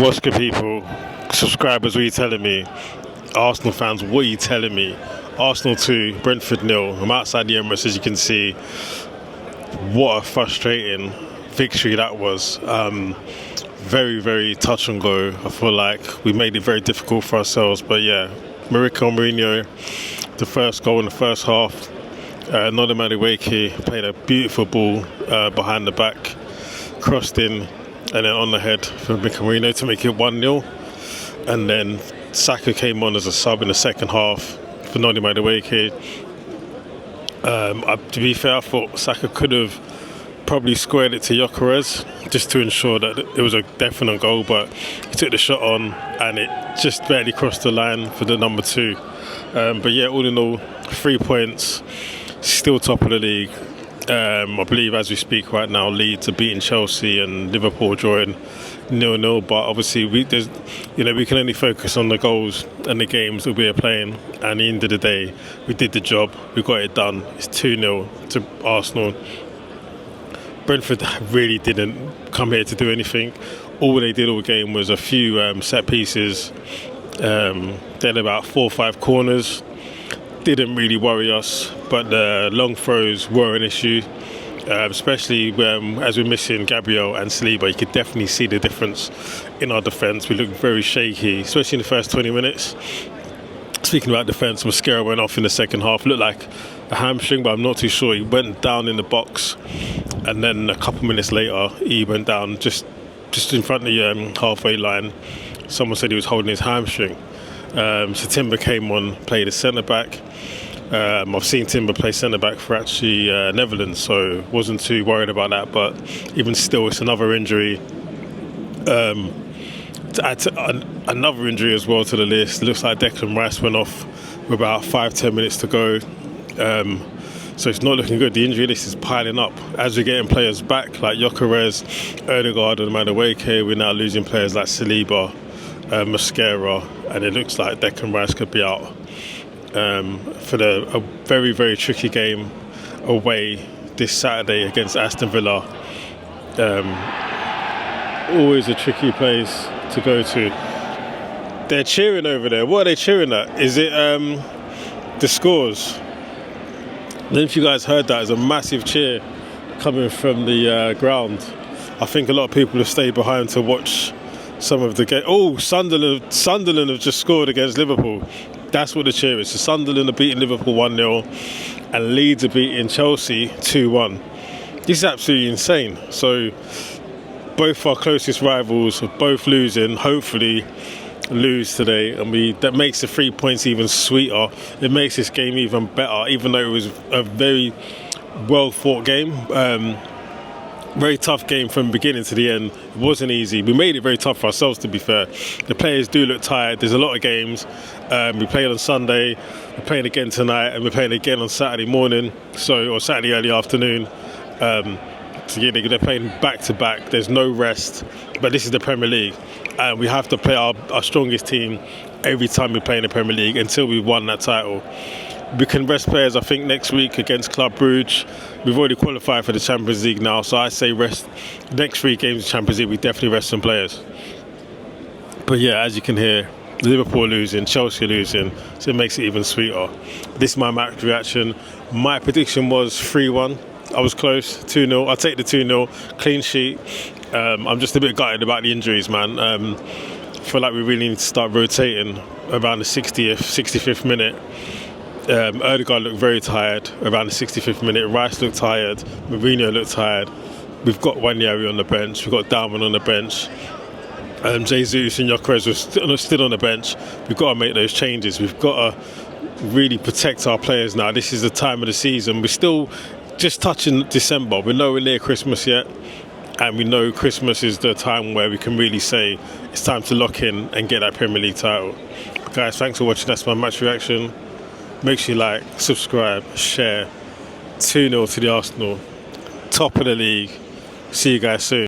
What's good, people? Subscribers, what are you telling me? Arsenal fans, what are you telling me? Arsenal 2, Brentford 0. I'm outside the Emirates, as you can see. What a frustrating victory that was. Very, very touch and go. I feel like we made it very difficult for ourselves. But yeah, Merino, the first goal in the first half. Nolly Madueke played a beautiful ball behind the back, crossed in, and then on the head for Merino to make it 1-0. And then Saka came on as a sub in the second half for Nolly Madueke. To be fair, I thought Saka could have probably squared it to Gyökeres just to ensure that it was a definite goal, but he took the shot on and it just barely crossed the line for the number 2. But yeah, all in all, 3 points, still top of the league. I believe as we speak right now, Leeds are beating Chelsea and Liverpool drawing 0-0. But obviously, we can only focus on the goals and the games that we are playing. And at the end of the day, we did the job. We got it done. It's 2-0 to Arsenal. Brentford really didn't come here to do anything. All they did all game was a few set pieces. They had about 4 or 5 corners. Didn't really worry us, but the long throws were an issue, especially as we're missing Gabriel and Saliba. You could definitely see the difference in our defence. We looked very shaky, especially in the first 20 minutes. Speaking about defence, Mascara went off in the second half. Looked like a hamstring, but I'm not too sure. He went down in the box, and then a couple minutes later, he went down just in front of the halfway line. Someone said he was holding his hamstring. So Timber came on, played as centre-back. I've seen Timber play centre-back for actually Netherlands, so wasn't too worried about that. But even still, it's another injury. To add to another injury as well to the list, looks like Declan Rice went off with about 5-10 minutes to go. So it's not looking good. The injury list is piling up. As we're getting players back, like Gyökeres, Odegaard and Madueke, we're now losing players like Saliba, Mascara, and it looks like Declan Rice could be out for a very, very tricky game away this Saturday against Aston Villa. Always a tricky place to go to. They're cheering over there. What are they cheering at? Is it the scores? I don't know if you guys heard that. There's a massive cheer coming from the ground. I think a lot of people have stayed behind to watch some of the game. Oh, Sunderland have just scored against Liverpool. That's what the cheer is. So Sunderland are beating Liverpool 1-0 and Leeds are beating Chelsea 2-1. This is absolutely insane. So both our closest rivals are both losing, hopefully lose today, and that makes the 3 points even sweeter. It makes this game even better, even though it was a very well fought game. Very tough game from beginning to the end. It wasn't easy. We made it very tough for ourselves, to be fair. The players do look tired. There's a lot of games. We played on Sunday, we're playing again tonight, and we're playing again on Saturday morning, or Saturday early afternoon. So yeah, they're playing back to back. There's no rest, but this is the Premier League, and we have to play our strongest team every time we play in the Premier League until we've won that title. We can rest players, I think, next week against Club Brugge. We've already qualified for the Champions League now, so I say rest. Next 3 games of Champions League, we definitely rest some players. But yeah, as you can hear, Liverpool losing, Chelsea losing, so it makes it even sweeter. This is my match reaction. My prediction was 3-1. I was close, 2-0. I'll take the 2-0, clean sheet. I'm just a bit gutted about the injuries, man. I feel like we really need to start rotating around the 60th, 65th minute. Odegaard looked very tired around the 65th minute. Rice looked tired. Merino looked tired. We've got Wanyari on the bench. We've got Darwin on the bench. Jesus and Gyökeres were still on the bench. We've got to make those changes. We've got to really protect our players now. This is the time of the season. We're still just touching December. We're nowhere near Christmas yet. And we know Christmas is the time where we can really say it's time to lock in and get that Premier League title. Guys, thanks for watching. That's my match reaction. Make sure you like, subscribe, share. 2-0 to the Arsenal. Top of the league. See you guys soon.